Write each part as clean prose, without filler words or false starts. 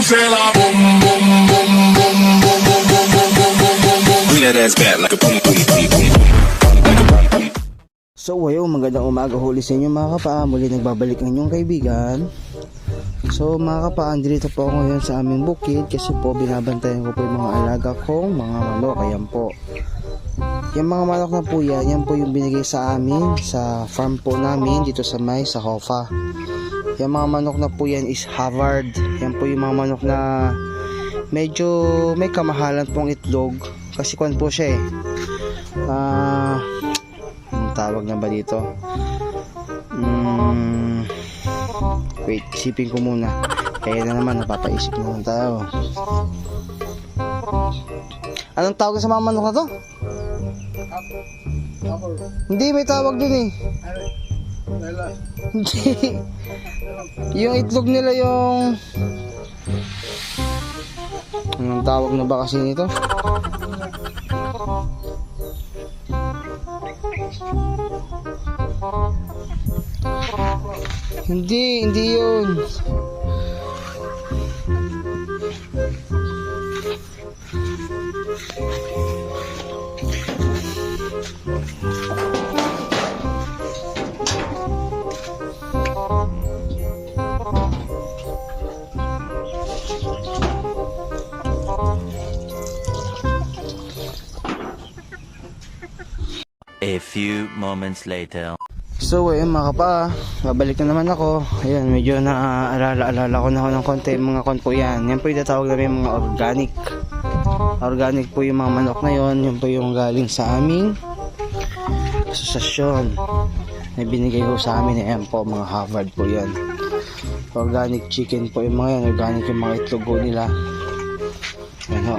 say la boom boom boom boom boom boom boom boom boom boom boom boom. Bring that ass back like a boom boom boom boom boom. Like a boom boom. So ayun, magandang umaga huli sa inyo mga kapa. Muli nagbabalik ang inyong kaibigan. So mga kapa, andito po ako ngayon sa aming bukid kasi po binabantayan ko po yung mga alaga kong mga manok. Ayan po, yung mga manok na po yan po yung binigay sa amin sa farm po namin dito sa sa Hofa. Yung mga manok na po yan is Havard. Yan po yung mga manok na medyo may kamahalan pong itlog kasi kwan po siya tawag na ba dito? Wait, isipin ko muna. Kaya na naman, napapaisip naman tayo. Anong tawag sa mga manok na to? Hindi, may tawag dun eh. Hindi. Yung itlog nila yung... Anong tawag na ba kasi nito? Hindi yun. A few moments later. So ayun mga kapa, babalik na naman ako. Ayun, medyo naaalala ko na ako ng konti. Mga kon po yan. Yan po yung tatawag namin mga organic. Organic po yung mga manok na yon. Yan po yung galing sa aming asosasyon na binigay ko sa amin. Ayan po, mga Havard po yan. Organic chicken po yung mga yan. Organic yung mga itlog po nila. Ayan ho.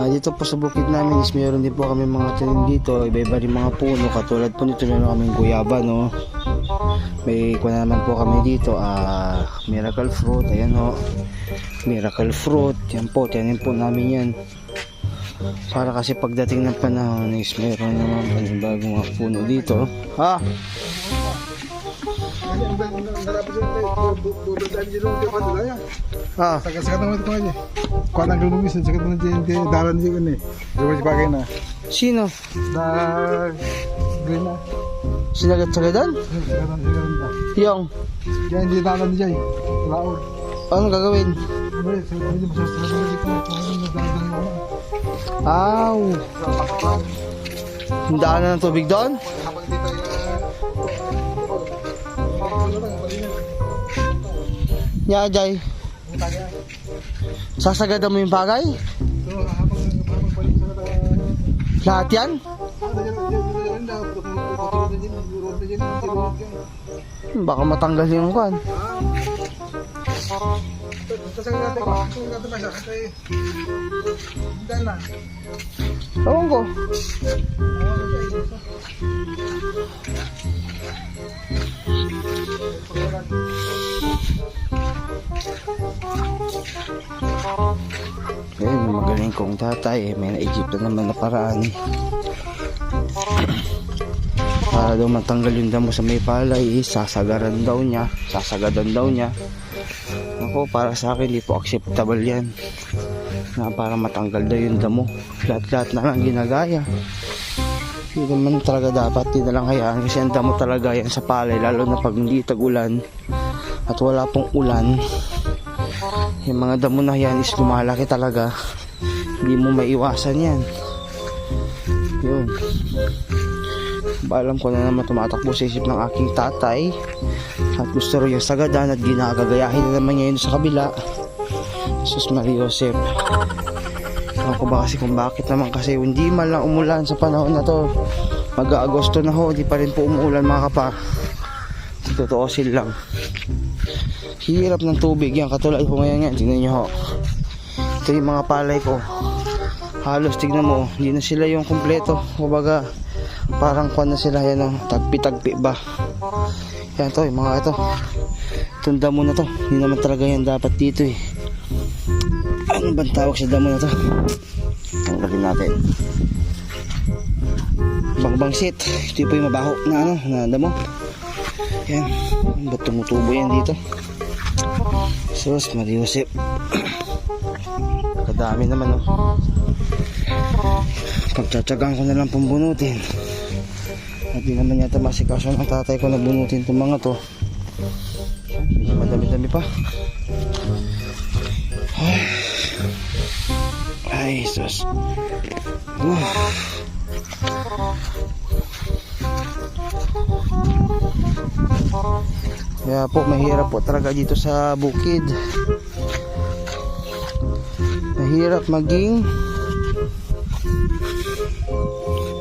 Dito po sa bukid namin is meron din po kami mga tanim dito, iba-iba rin mga puno. Katulad po nito, meron kaming guyaba, no? May kuna naman po kami dito, miracle fruit. Ayan ho, miracle fruit. Yan po, tanim po namin yan para kasi pagdating ng panahon is meron naman panibagong mga puno dito. Sakat naman ito aja. Kuan ang lumis sakat na diyan dalan diyan ni. Diba bagay na. Sino? Green na. Sinagat-sagadan? Yung? Diyan di dalan diyan. Laod. Ano gagawin? Hindaan na ng tubig doon? Jay. Sasagadan mo yung bagay? Lahat yan? Baka matanggal yung kan. Ewan ko. Ayun, magaling kong tatay may naisip na naman na paraan para daw matanggal yung damo sa may palay. Sasagadan daw niya. Ako, para sa akin hindi po acceptable yan na para matanggal daw yung damo. Lahat na lang ginagaya. Hindi naman talaga dapat, hindi na lang hayaan kasi ang damo talaga yan sa palay, lalo na pag hindi tag-ulan at wala pong ulan. Yung mga damo na yan is lumalaki talaga, hindi mo maiwasan yan. Yun, alam ko na naman tumatakbo sa isip ng aking tatay at gusto rin yung sagadan at ginagagayahin na naman niya yun sa kabila. Jesus Maria Joseph, alam ko ba kasi kung bakit naman kasi hindi man lang umulan sa panahon na to. Mag-Agosto na ho, di pa rin po umuulan mga kapa. Totoosin lang, hirap ng tubig yan. Katulad ko ngayon yan, tingnan nyo ho, ito yung mga palay ko, halos tignan mo, hindi na sila yung kumpleto. Kumbaga parang kwan na sila, yan o, tagpi-tagpi ba. Yan to, yung mga ito, itong damo na to, hindi naman talaga yan dapat dito eh. Ano bang tawag sa damo na to? Tanggalin natin. bangbangsit. Ito po yung mabaho na ano, na damo. Yan, ba't tumutubo yan dito? Sus, Mariusip. Kadami naman oh. Pagtsatsagaan ko na lang pambunutin. At di naman yata masikaso ng tatay ko na bunutin itong mga to. Medyo madami-dami pa. Ay, sus. Kaya po mahirap po talaga dito sa bukid. Mahirap maging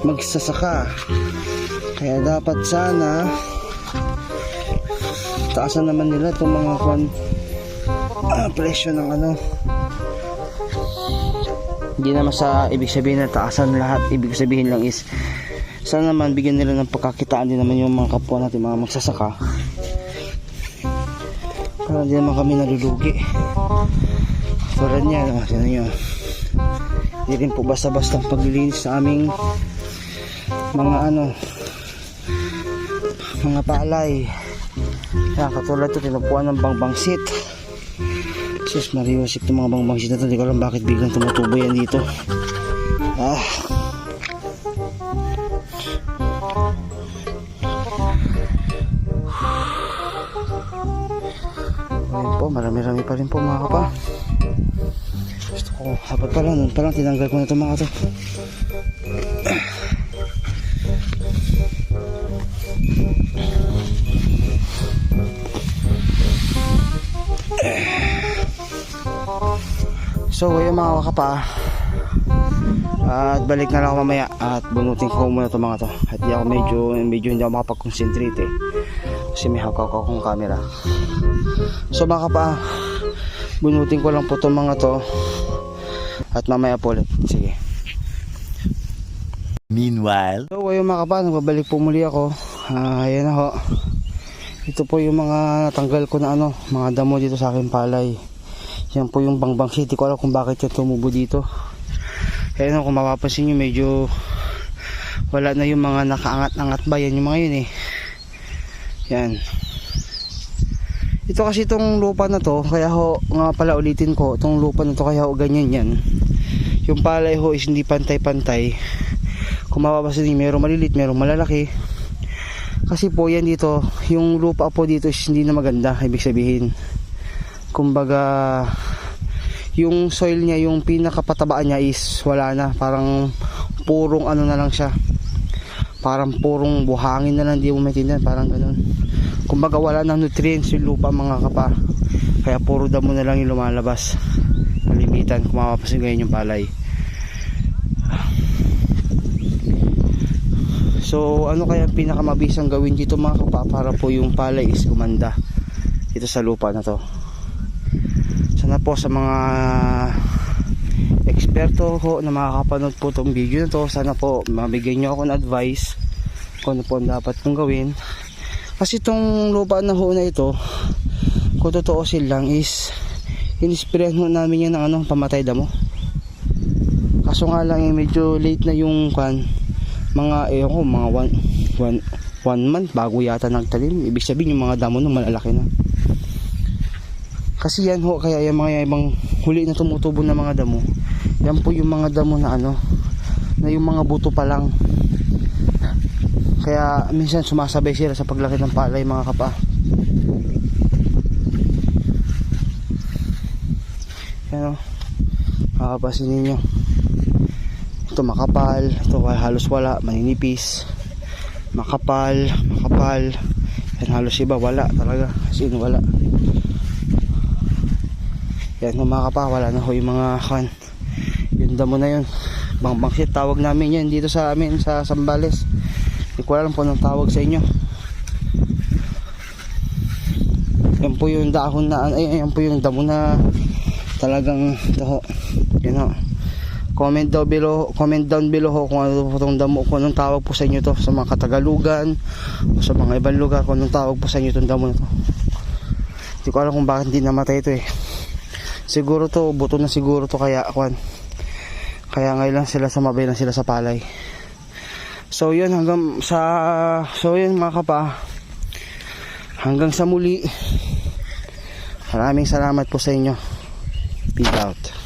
magsasaka. Kaya dapat sana taasan naman nila itong mga presyo ng ano. Hindi naman sa ibig sabihin na taasan lahat. Ibig sabihin lang is sana naman bigyan nila ng pagkakitaan din naman yung mga kapwa natin, mga magsasaka, para hindi naman kami nalulugi. Tulad niya, sino nyo, hindi rin po basta-basta paglilinis sa aming mga ano, mga palay. Kaya katulad ito, tinupuan ng bangbangsit. Sus, Mariusip, itong mga bangbangsit na ito, hindi ko alam bakit biglang tumutubo yan dito. Ayun po, marami-rami pa rin po mga kapa. Gusto ko, dapat pala, nun palang tinanggal ko na itong mga ito. So yung mga kapa, at balik na lang ako mamaya at bunutin ko muna itong mga to. At di ako medyo hindi ako makapag-concentrate kasi may hawak akong camera. So mga kapa, bunutin ko lang po itong mga to at mamaya po ulit. Sige. Meanwhile, So yung mga kapa, nagbabalik po muli ako. Ayan na ho. Ito po yung mga natanggal ko na ano, mga damo dito sa aking palay. Yan po yung bangbangsit. Hindi ko alam kung bakit yan tumubo dito. Ayan o, kung mapapansin nyo, medyo wala na yung mga nakaangat-angat ba. Yan yung mga yun eh. Yan. Ito kasi itong lupa na to, kaya ho, nga pala ulitin ko, itong lupa na to kaya ho ganyan yan. Yung palay ho is hindi pantay-pantay. Kung mapapansin nyo, merong malilit, merong malalaki. Kasi po yan dito, yung lupa po dito is hindi na maganda, ibig sabihin. Kumbaga yung soil niya, yung pinakapatabaan niya is wala na, parang purong ano na lang siya, parang purong buhangin na lang, di mo maintindihan, parang ganun. Kumbaga wala na nutrients yung lupa mga kapa, kaya puro damo na lang yung lumalabas, kalimitan. Kung mapapasin ganyan yung palay. So ano kaya pinakamabisang gawin dito mga kapa para po yung palay is gumanda dito sa lupa na to? Sana po sa mga eksperto ho na makakapanood po itong video na to, sana po mabigyan nyo ako ng advice kung ano po ang dapat kong gawin. Kasi itong lupa na ho na ito, kung totoosin lang is inisprayan ho namin yan ng ano, pamatay damo. Kaso nga lang medyo late na yung mga mga one month bago yata nagtalim. Ibig sabihin yung mga damo nung malalaki na. Kasi yan ho, kaya yung mga ibang huli na tumutubo na mga damo, yan po yung mga damo na ano, na yung mga buto pa lang. Kaya minsan sumasabay sila sa paglaki ng palay mga kapa. Yan o, makapasin ninyo. Ito makapal, ito halos wala, maninipis. Makapal. Yan halos iba, wala talaga, as in wala. Yan mga kapa, wala na ho yung mga yung damo na yun. Bangbangsit tawag namin yan dito sa amin sa Zambales. Hindi ko alam po anong tawag sa inyo. Yan po yung dahon na, yan po yung damo na talagang ito ho. Yan ho. Comment down below ho kung ano po itong damo, kung anong tawag po sa inyo to, sa mga Katagalugan o sa mga ibang lugar, kung anong tawag po sa inyo itong damo na to. Hindi ko alam kung bakit hindi namatay ito eh. Siguro to, buto na siguro to, kaya ngayon lang sila, sumabay lang sila sa palay. So yun mga kapa, hanggang sa muli. Maraming salamat po sa inyo. Peace out.